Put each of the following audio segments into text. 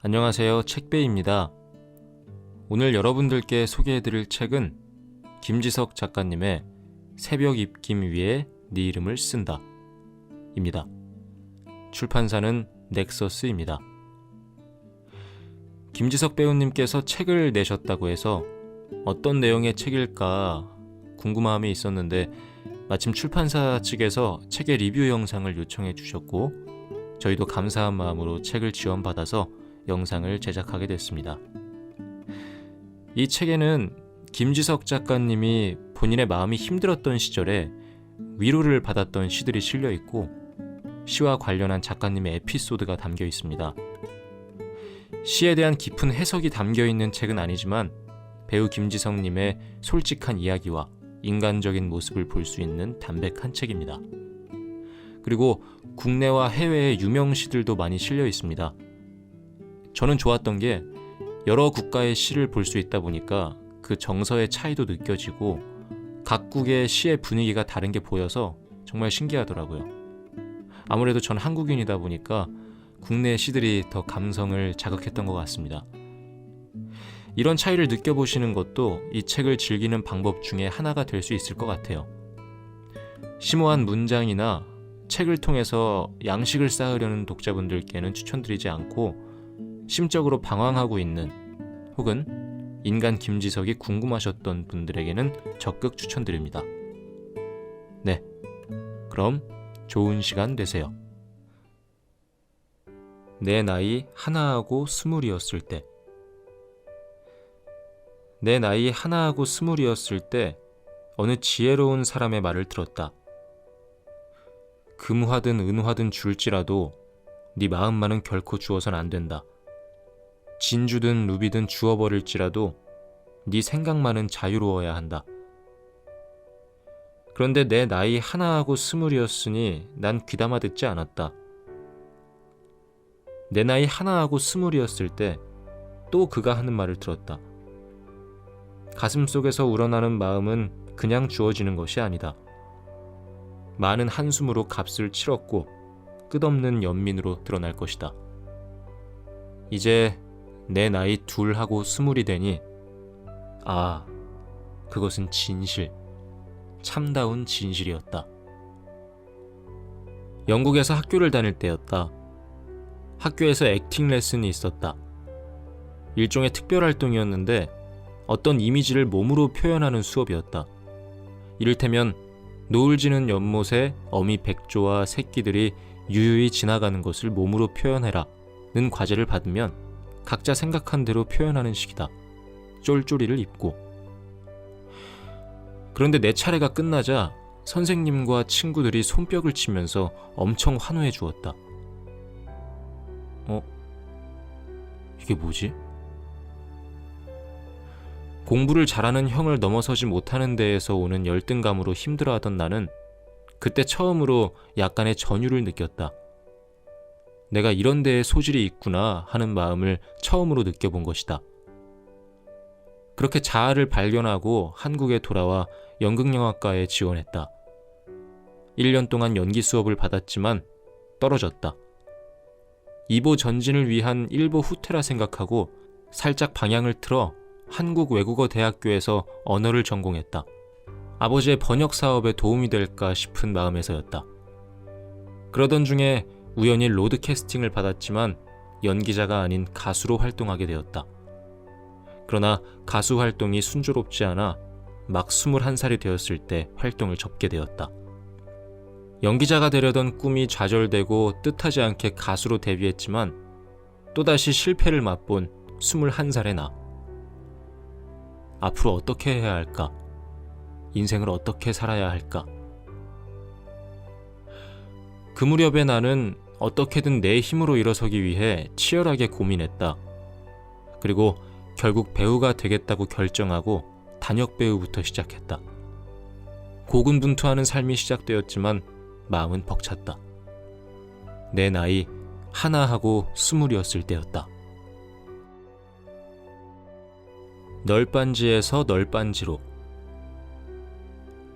안녕하세요. 책베이입니다. 오늘 여러분들께 소개해드릴 책은 김지석 작가님의 새벽 입김 위에 네 이름을 쓴다 입니다. 출판사는 넥서스입니다. 김지석 배우님께서 책을 내셨다고 해서 어떤 내용의 책일까 궁금함이 있었는데 마침 출판사 측에서 책의 리뷰 영상을 요청해 주셨고 저희도 감사한 마음으로 책을 지원받아서 영상을 제작하게 됐습니다. 이 책에는 김지석 작가님이 본인의 마음이 힘들었던 시절에 위로를 받았던 시들이 실려 있고 시와 관련한 작가님의 에피소드가 담겨 있습니다. 시에 대한 깊은 해석이 담겨 있는 책은 아니지만 배우 김지석님의 솔직한 이야기와 인간적인 모습을 볼 수 있는 담백한 책입니다. 그리고 국내와 해외의 유명 시들도 많이 실려 있습니다. 저는 좋았던 게 여러 국가의 시를 볼 수 있다 보니까 그 정서의 차이도 느껴지고 각국의 시의 분위기가 다른 게 보여서 정말 신기하더라고요. 아무래도 전 한국인이다 보니까 국내 시들이 더 감성을 자극했던 것 같습니다. 이런 차이를 느껴보시는 것도 이 책을 즐기는 방법 중에 하나가 될 수 있을 것 같아요. 심오한 문장이나 책을 통해서 양식을 쌓으려는 독자분들께는 추천드리지 않고 심적으로 방황하고 있는 혹은 인간 김지석이 궁금하셨던 분들에게는 적극 추천드립니다. 네, 그럼 좋은 시간 되세요. 내 나이 하나하고 스물이었을 때. 내 나이 하나하고 스물이었을 때 어느 지혜로운 사람의 말을 들었다. 금화든 은화든 줄지라도 네 마음만은 결코 주어선 안 된다. 진주든 루비든 주워버릴지라도 네 생각만은 자유로워야 한다. 그런데 내 나이 하나하고 스물이었으니 난 귀담아 듣지 않았다. 내 나이 하나하고 스물이었을 때 또 그가 하는 말을 들었다. 가슴속에서 우러나는 마음은 그냥 주어지는 것이 아니다. 많은 한숨으로 값을 치렀고 끝없는 연민으로 드러날 것이다. 이제 내 나이 둘하고 스물이 되니 그것은 진실, 참다운 진실이었다. 영국에서 학교를 다닐 때였다. 학교에서 액팅 레슨이 있었다. 일종의 특별활동이었는데 어떤 이미지를 몸으로 표현하는 수업이었다. 이를테면 노을 지는 연못에 어미 백조와 새끼들이 유유히 지나가는 것을 몸으로 표현해라 는 과제를 받으면 각자 생각한 대로 표현하는 식이다. 쫄쫄이를 입고. 그런데 내 차례가 끝나자 선생님과 친구들이 손뼉을 치면서 엄청 환호해 주었다. 이게 뭐지? 공부를 잘하는 형을 넘어서지 못하는 데에서 오는 열등감으로 힘들어하던 나는 그때 처음으로 약간의 전율을 느꼈다. 내가 이런 데에 소질이 있구나 하는 마음을 처음으로 느껴본 것이다. 그렇게 자아를 발견하고 한국에 돌아와 연극영화과에 지원했다. 1년 동안 연기 수업을 받았지만 떨어졌다. 이보 전진을 위한 일보 후퇴라 생각하고 살짝 방향을 틀어 한국외국어대학교에서 언어를 전공했다. 아버지의 번역 사업에 도움이 될까 싶은 마음에서였다. 그러던 중에 우연히 로드 캐스팅을 받았지만 연기자가 아닌 가수로 활동하게 되었다. 그러나 가수 활동이 순조롭지 않아 막 21살이 되었을 때 활동을 접게 되었다. 연기자가 되려던 꿈이 좌절되고 뜻하지 않게 가수로 데뷔했지만 또다시 실패를 맛본 21살의 나. 앞으로 어떻게 해야 할까? 인생을 어떻게 살아야 할까? 그 무렵에 나는 어떻게든 내 힘으로 일어서기 위해 치열하게 고민했다. 그리고 결국 배우가 되겠다고 결정하고 단역 배우부터 시작했다. 고군분투하는 삶이 시작되었지만 마음은 벅찼다. 내 나이 하나하고 스물이었을 때였다. 널빤지에서 널빤지로.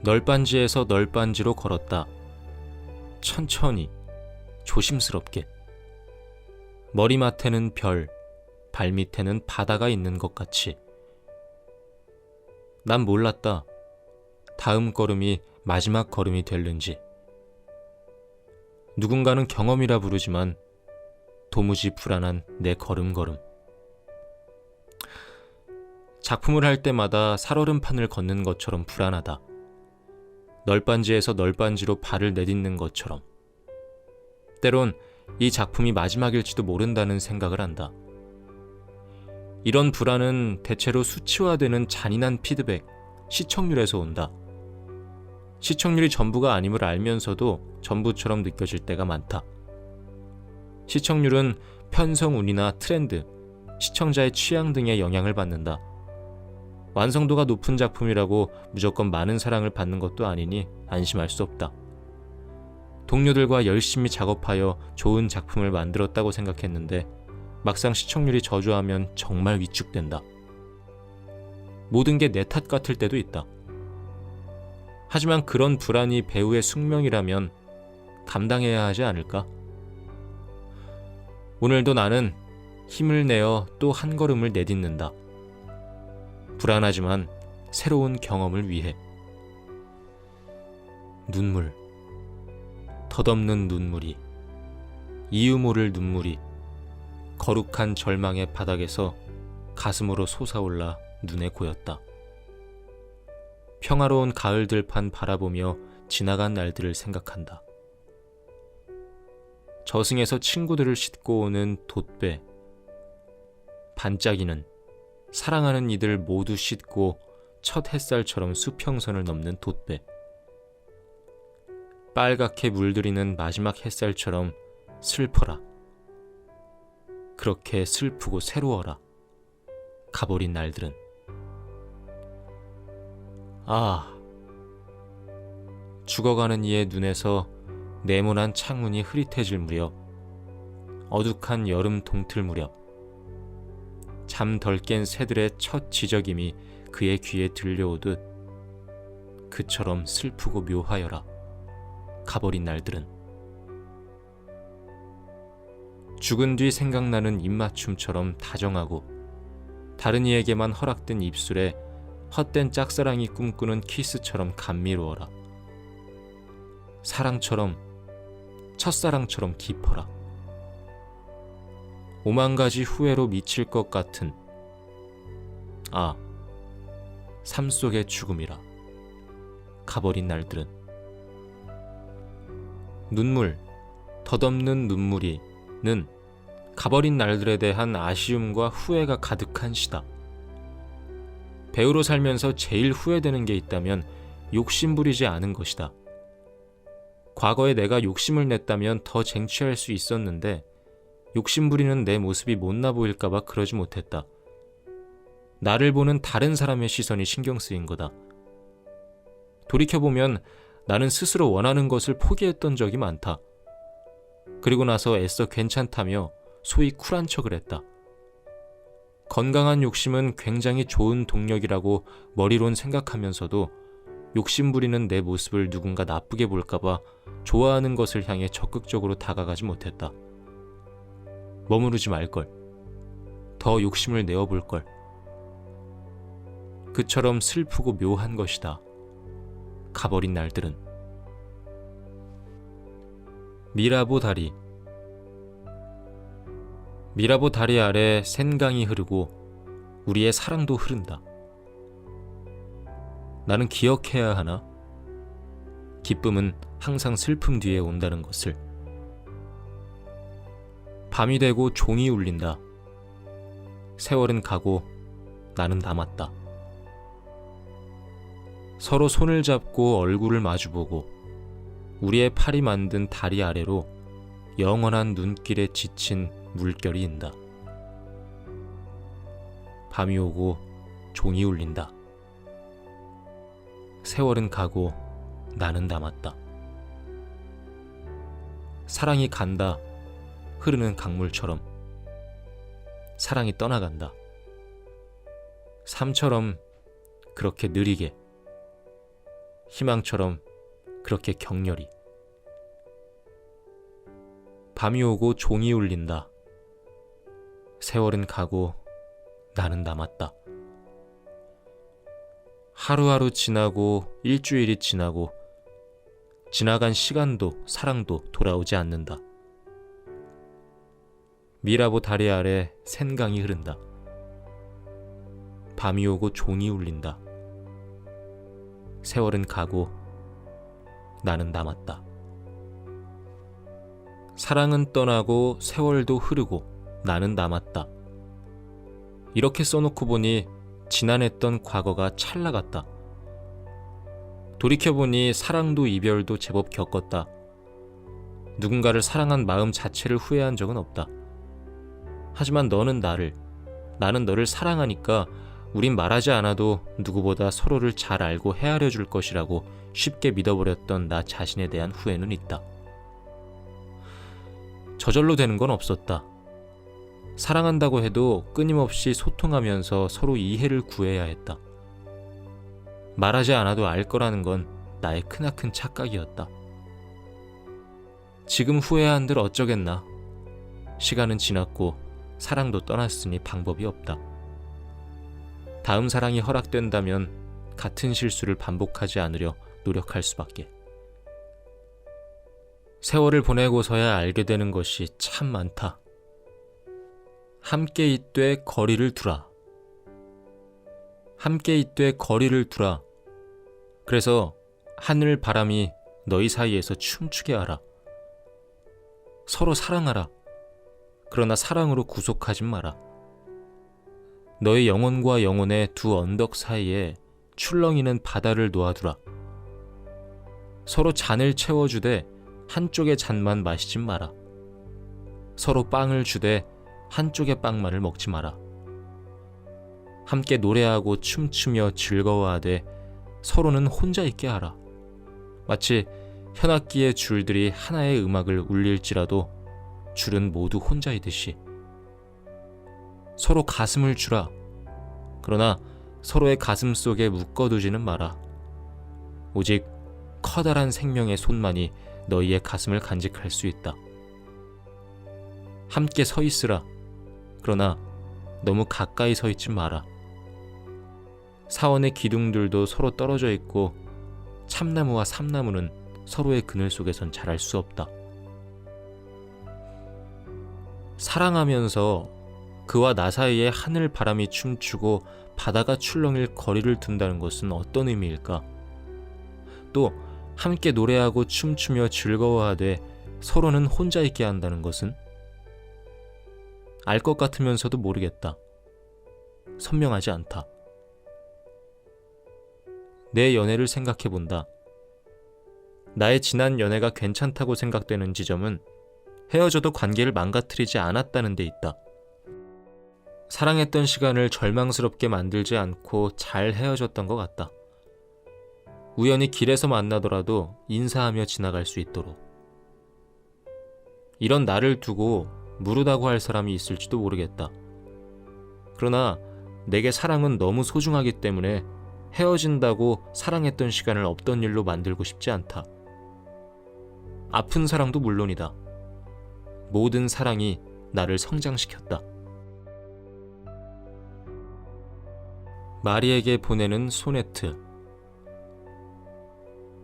널빤지에서 널빤지로 걸었다. 천천히, 조심스럽게. 머리맡에는 별, 발밑에는 바다가 있는 것 같이. 난 몰랐다. 다음 걸음이 마지막 걸음이 될는지. 누군가는 경험이라 부르지만 도무지 불안한 내 걸음걸음. 작품을 할 때마다 살얼음판을 걷는 것처럼 불안하다. 널빤지에서 널빤지로 발을 내딛는 것처럼. 때론 이 작품이 마지막일지도 모른다는 생각을 한다. 이런 불안은 대체로 수치화되는 잔인한 피드백, 시청률에서 온다. 시청률이 전부가 아님을 알면서도 전부처럼 느껴질 때가 많다. 시청률은 편성운이나 트렌드, 시청자의 취향 등의 영향을 받는다. 완성도가 높은 작품이라고 무조건 많은 사랑을 받는 것도 아니니 안심할 수 없다. 동료들과 열심히 작업하여 좋은 작품을 만들었다고 생각했는데 막상 시청률이 저조하면 정말 위축된다. 모든 게 내 탓 같을 때도 있다. 하지만 그런 불안이 배우의 숙명이라면 감당해야 하지 않을까? 오늘도 나는 힘을 내어 또 한 걸음을 내딛는다. 불안하지만 새로운 경험을 위해. 눈물, 덧없는 눈물이, 이유 모를 눈물이 거룩한 절망의 바닥에서 가슴으로 솟아올라 눈에 고였다. 평화로운 가을 들판 바라보며 지나간 날들을 생각한다. 저승에서 친구들을 싣고 오는 돛배, 반짝이는 사랑하는 이들 모두 싣고 첫 햇살처럼 수평선을 넘는 돛배, 빨갛게 물들이는 마지막 햇살처럼 슬퍼라. 그렇게 슬프고 새로워라. 가버린 날들은. 아, 죽어가는 이의 눈에서 네모난 창문이 흐릿해질 무렵, 어둑한 여름 동틀 무렵, 잠 덜 깬 새들의 첫 지저김이 그의 귀에 들려오듯 그처럼 슬프고 묘하여라. 가버린 날들은. 죽은 뒤 생각나는 입맞춤처럼 다정하고 다른 이에게만 허락된 입술에 헛된 짝사랑이 꿈꾸는 키스처럼 감미로워라. 사랑처럼, 첫사랑처럼 깊어라. 오만 가지 후회로 미칠 것 같은, 아, 삶 속의 죽음이라. 가버린 날들은. 눈물, 덧없는 눈물이는 가버린 날들에 대한 아쉬움과 후회가 가득한 시다. 배우로 살면서 제일 후회되는 게 있다면 욕심부리지 않은 것이다. 과거에 내가 욕심을 냈다면 더 쟁취할 수 있었는데 욕심부리는 내 모습이 못나 보일까봐 그러지 못했다. 나를 보는 다른 사람의 시선이 신경 쓰인 거다. 돌이켜보면 나는 스스로 원하는 것을 포기했던 적이 많다. 그리고 나서 애써 괜찮다며 소위 쿨한 척을 했다. 건강한 욕심은 굉장히 좋은 동력이라고 머리론 생각하면서도 욕심부리는 내 모습을 누군가 나쁘게 볼까봐 좋아하는 것을 향해 적극적으로 다가가지 못했다. 머무르지 말걸. 더 욕심을 내어볼걸. 그처럼 슬프고 묘한 것이다. 가버린 날들은. 미라보 다리. 미라보 다리 아래 샌강이 흐르고 우리의 사랑도 흐른다. 나는 기억해야 하나? 기쁨은 항상 슬픔 뒤에 온다는 것을. 밤이 되고 종이 울린다. 세월은 가고 나는 남았다. 서로 손을 잡고 얼굴을 마주보고 우리의 팔이 만든 다리 아래로 영원한 눈길에 지친 물결이 인다. 밤이 오고 종이 울린다. 세월은 가고 나는 남았다. 사랑이 간다. 흐르는 강물처럼. 사랑이 떠나간다. 삶처럼 그렇게 느리게. 희망처럼 그렇게 격렬히. 밤이 오고 종이 울린다. 세월은 가고 나는 남았다. 하루하루 지나고 일주일이 지나고 지나간 시간도 사랑도 돌아오지 않는다. 미라보 다리 아래 샌강이 흐른다. 밤이 오고 종이 울린다. 세월은 가고 나는 남았다. 사랑은 떠나고 세월도 흐르고 나는 남았다. 이렇게 써놓고 보니 지난했던 과거가 찰나갔다. 돌이켜보니 사랑도 이별도 제법 겪었다. 누군가를 사랑한 마음 자체를 후회한 적은 없다. 하지만 너는 나는 너를 사랑하니까 우린 말하지 않아도 누구보다 서로를 잘 알고 헤아려 줄 것이라고 쉽게 믿어버렸던 나 자신에 대한 후회는 있다. 저절로 되는 건 없었다. 사랑한다고 해도 끊임없이 소통하면서 서로 이해를 구해야 했다. 말하지 않아도 알 거라는 건 나의 크나큰 착각이었다. 지금 후회한들 어쩌겠나. 시간은 지났고 사랑도 떠났으니 방법이 없다. 다음 사랑이 허락된다면 같은 실수를 반복하지 않으려 노력할 수밖에. 세월을 보내고서야 알게 되는 것이 참 많다. 함께 있되 거리를 두라. 함께 있되 거리를 두라. 그래서 하늘 바람이 너희 사이에서 춤추게 하라. 서로 사랑하라. 그러나 사랑으로 구속하지 마라. 너의 영혼과 영혼의 두 언덕 사이에 출렁이는 바다를 놓아두라. 서로 잔을 채워주되 한쪽의 잔만 마시지 마라. 서로 빵을 주되 한쪽의 빵만을 먹지 마라. 함께 노래하고 춤추며 즐거워하되 서로는 혼자 있게 하라. 마치 현악기의 줄들이 하나의 음악을 울릴지라도 줄은 모두 혼자이듯이. 서로 가슴을 주라. 그러나 서로의 가슴 속에 묶어두지는 마라. 오직 커다란 생명의 손만이 너희의 가슴을 간직할 수 있다. 함께 서 있으라. 그러나 너무 가까이 서 있지 마라. 사원의 기둥들도 서로 떨어져 있고 참나무와 삼나무는 서로의 그늘 속에선 자랄 수 없다. 사랑하면서 그와 나 사이에 하늘 바람이 춤추고 바다가 출렁일 거리를 둔다는 것은 어떤 의미일까? 또 함께 노래하고 춤추며 즐거워하되 서로는 혼자 있게 한다는 것은? 알 것 같으면서도 모르겠다. 선명하지 않다. 내 연애를 생각해본다. 나의 지난 연애가 괜찮다고 생각되는 지점은 헤어져도 관계를 망가뜨리지 않았다는 데 있다. 사랑했던 시간을 절망스럽게 만들지 않고 잘 헤어졌던 것 같다. 우연히 길에서 만나더라도 인사하며 지나갈 수 있도록. 이런 나를 두고 무르다고 할 사람이 있을지도 모르겠다. 그러나 내게 사랑은 너무 소중하기 때문에 헤어진다고 사랑했던 시간을 없던 일로 만들고 싶지 않다. 아픈 사랑도 물론이다. 모든 사랑이 나를 성장시켰다. 마리에게 보내는 소네트.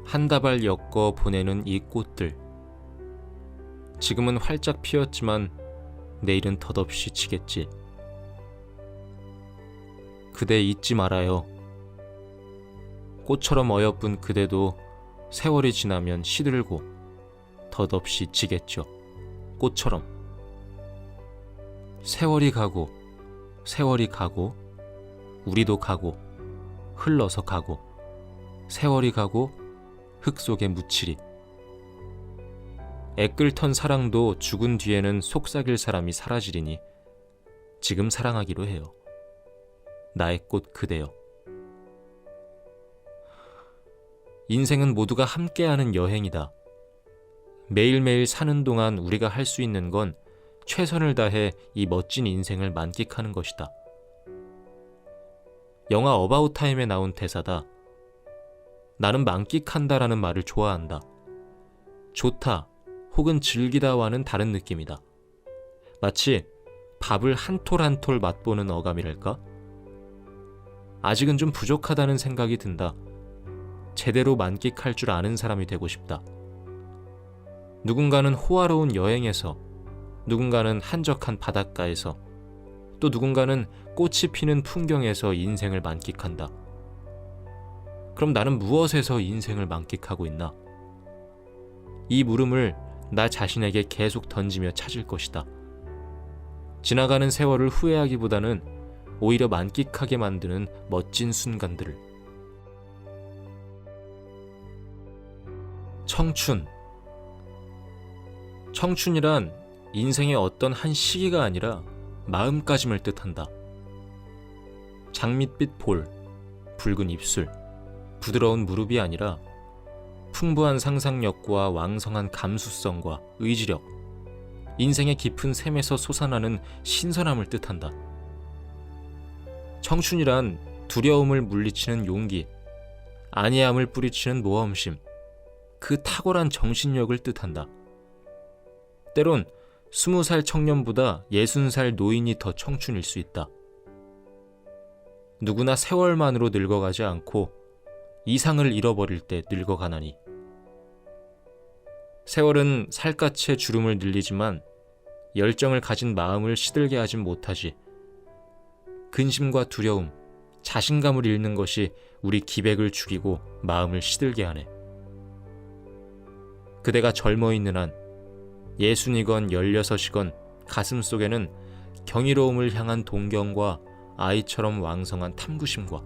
한 다발 엮어 보내는 이 꽃들. 지금은 활짝 피었지만 내일은 덧없이 지겠지. 그대 잊지 말아요. 꽃처럼 어여쁜 그대도 세월이 지나면 시들고 덧없이 지겠죠. 꽃처럼. 세월이 가고 세월이 가고 우리도 가고 흘러서 가고 세월이 가고 흙 속에 묻히리. 애끌턴 사랑도 죽은 뒤에는 속삭일 사람이 사라지리니 지금 사랑하기로 해요. 나의 꽃 그대여. 인생은 모두가 함께하는 여행이다. 매일매일 사는 동안 우리가 할 수 있는 건 최선을 다해 이 멋진 인생을 만끽하는 것이다. 영화 어바웃 타임에 나온 대사다. 나는 만끽한다라는 말을 좋아한다. 좋다 혹은 즐기다와는 다른 느낌이다. 마치 밥을 한 톨 한 톨 맛보는 어감이랄까? 아직은 좀 부족하다는 생각이 든다. 제대로 만끽할 줄 아는 사람이 되고 싶다. 누군가는 호화로운 여행에서, 누군가는 한적한 바닷가에서, 또 누군가는 꽃이 피는 풍경에서 인생을 만끽한다. 그럼 나는 무엇에서 인생을 만끽하고 있나? 이 물음을 나 자신에게 계속 던지며 찾을 것이다. 지나가는 세월을 후회하기보다는 오히려 만끽하게 만드는 멋진 순간들을. 청춘. 청춘이란 인생의 어떤 한 시기가 아니라 마음가짐을 뜻한다. 장밋빛 볼, 붉은 입술, 부드러운 무릎이 아니라 풍부한 상상력과 왕성한 감수성과 의지력, 인생의 깊은 샘에서 솟아나는 신선함을 뜻한다. 청춘이란 두려움을 물리치는 용기, 안이함을 뿌리치는 모험심, 그 탁월한 정신력을 뜻한다. 때론 20살 청년보다 60살 노인이 더 청춘일 수 있다. 누구나 세월만으로 늙어가지 않고 이상을 잃어버릴 때 늙어가나니. 세월은 살갗에 주름을 늘리지만 열정을 가진 마음을 시들게 하진 못하지. 근심과 두려움, 자신감을 잃는 것이 우리 기백을 죽이고 마음을 시들게 하네. 그대가 젊어 있는 한 60이건 16이건 가슴 속에는 경이로움을 향한 동경과 아이처럼 왕성한 탐구심과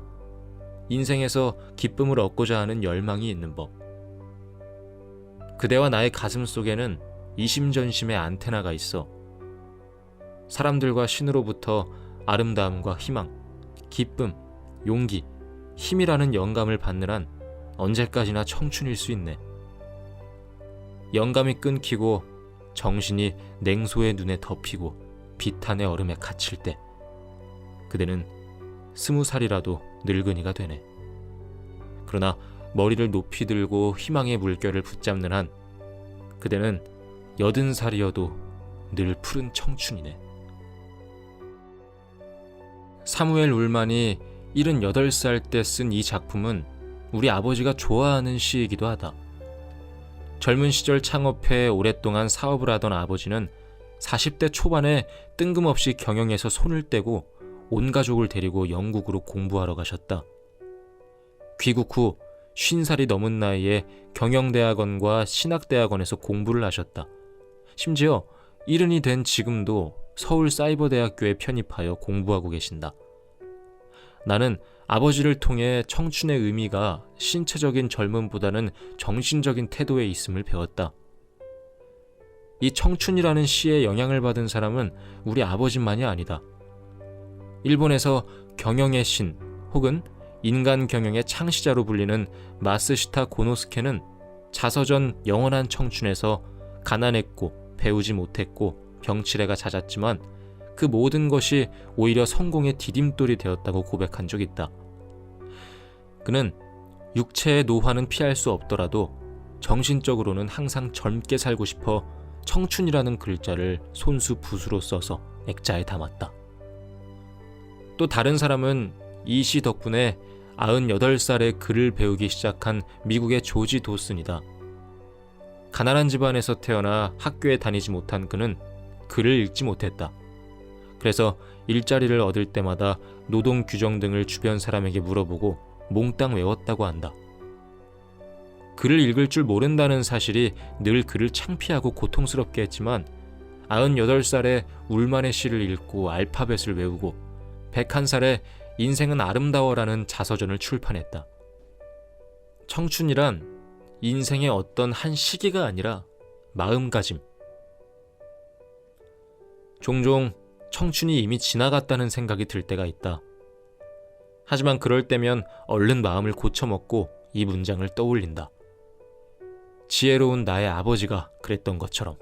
인생에서 기쁨을 얻고자 하는 열망이 있는 법. 그대와 나의 가슴 속에는 이심전심의 안테나가 있어 사람들과 신으로부터 아름다움과 희망, 기쁨, 용기, 힘이라는 영감을 받는 한 언제까지나 청춘일 수 있네. 영감이 끊기고 정신이 냉소의 눈에 덮이고 비탄의 얼음에 갇힐 때 그대는 20살이라도 늙은이가 되네. 그러나 머리를 높이 들고 희망의 물결을 붙잡는 한 그대는 80살이어도 늘 푸른 청춘이네. 사무엘 울만이 78살 때 쓴 이 작품은 우리 아버지가 좋아하는 시이기도 하다. 젊은 시절 창업해 오랫동안 사업을 하던 아버지는 40대 초반에 뜬금없이 경영에서 손을 떼고 온 가족을 데리고 영국으로 공부하러 가셨다. 귀국 후 50살이 넘은 나이에 경영대학원과 신학대학원에서 공부를 하셨다. 심지어 70이 된 지금도 서울사이버대학교에 편입하여 공부하고 계신다. 나는 아버지를 통해 청춘의 의미가 신체적인 젊음보다는 정신적인 태도에 있음을 배웠다. 이 청춘이라는 시에 영향을 받은 사람은 우리 아버지만이 아니다. 일본에서 경영의 신 혹은 인간 경영의 창시자로 불리는 마스시타 고노스케는 자서전 영원한 청춘에서 가난했고 배우지 못했고 병치레가 잦았지만 그 모든 것이 오히려 성공의 디딤돌이 되었다고 고백한 적이 있다. 그는 육체의 노화는 피할 수 없더라도 정신적으로는 항상 젊게 살고 싶어 청춘이라는 글자를 손수 붓으로 써서 액자에 담았다. 또 다른 사람은 이 시 덕분에 98살에 글을 배우기 시작한 미국의 조지 도슨이다. 가난한 집안에서 태어나 학교에 다니지 못한 그는 글을 읽지 못했다. 그래서 일자리를 얻을 때마다 노동 규정 등을 주변 사람에게 물어보고 몽땅 외웠다고 한다. 글을 읽을 줄 모른다는 사실이 늘 그를 창피하고 고통스럽게 했지만 98살에 울만의 시를 읽고 알파벳을 외우고 101살에 인생은 아름다워라는 자서전을 출판했다. 청춘이란 인생의 어떤 한 시기가 아니라 마음가짐. 종종 청춘이 이미 지나갔다는 생각이 들 때가 있다. 하지만 그럴 때면 얼른 마음을 고쳐먹고 이 문장을 떠올린다. 지혜로운 나의 아버지가 그랬던 것처럼.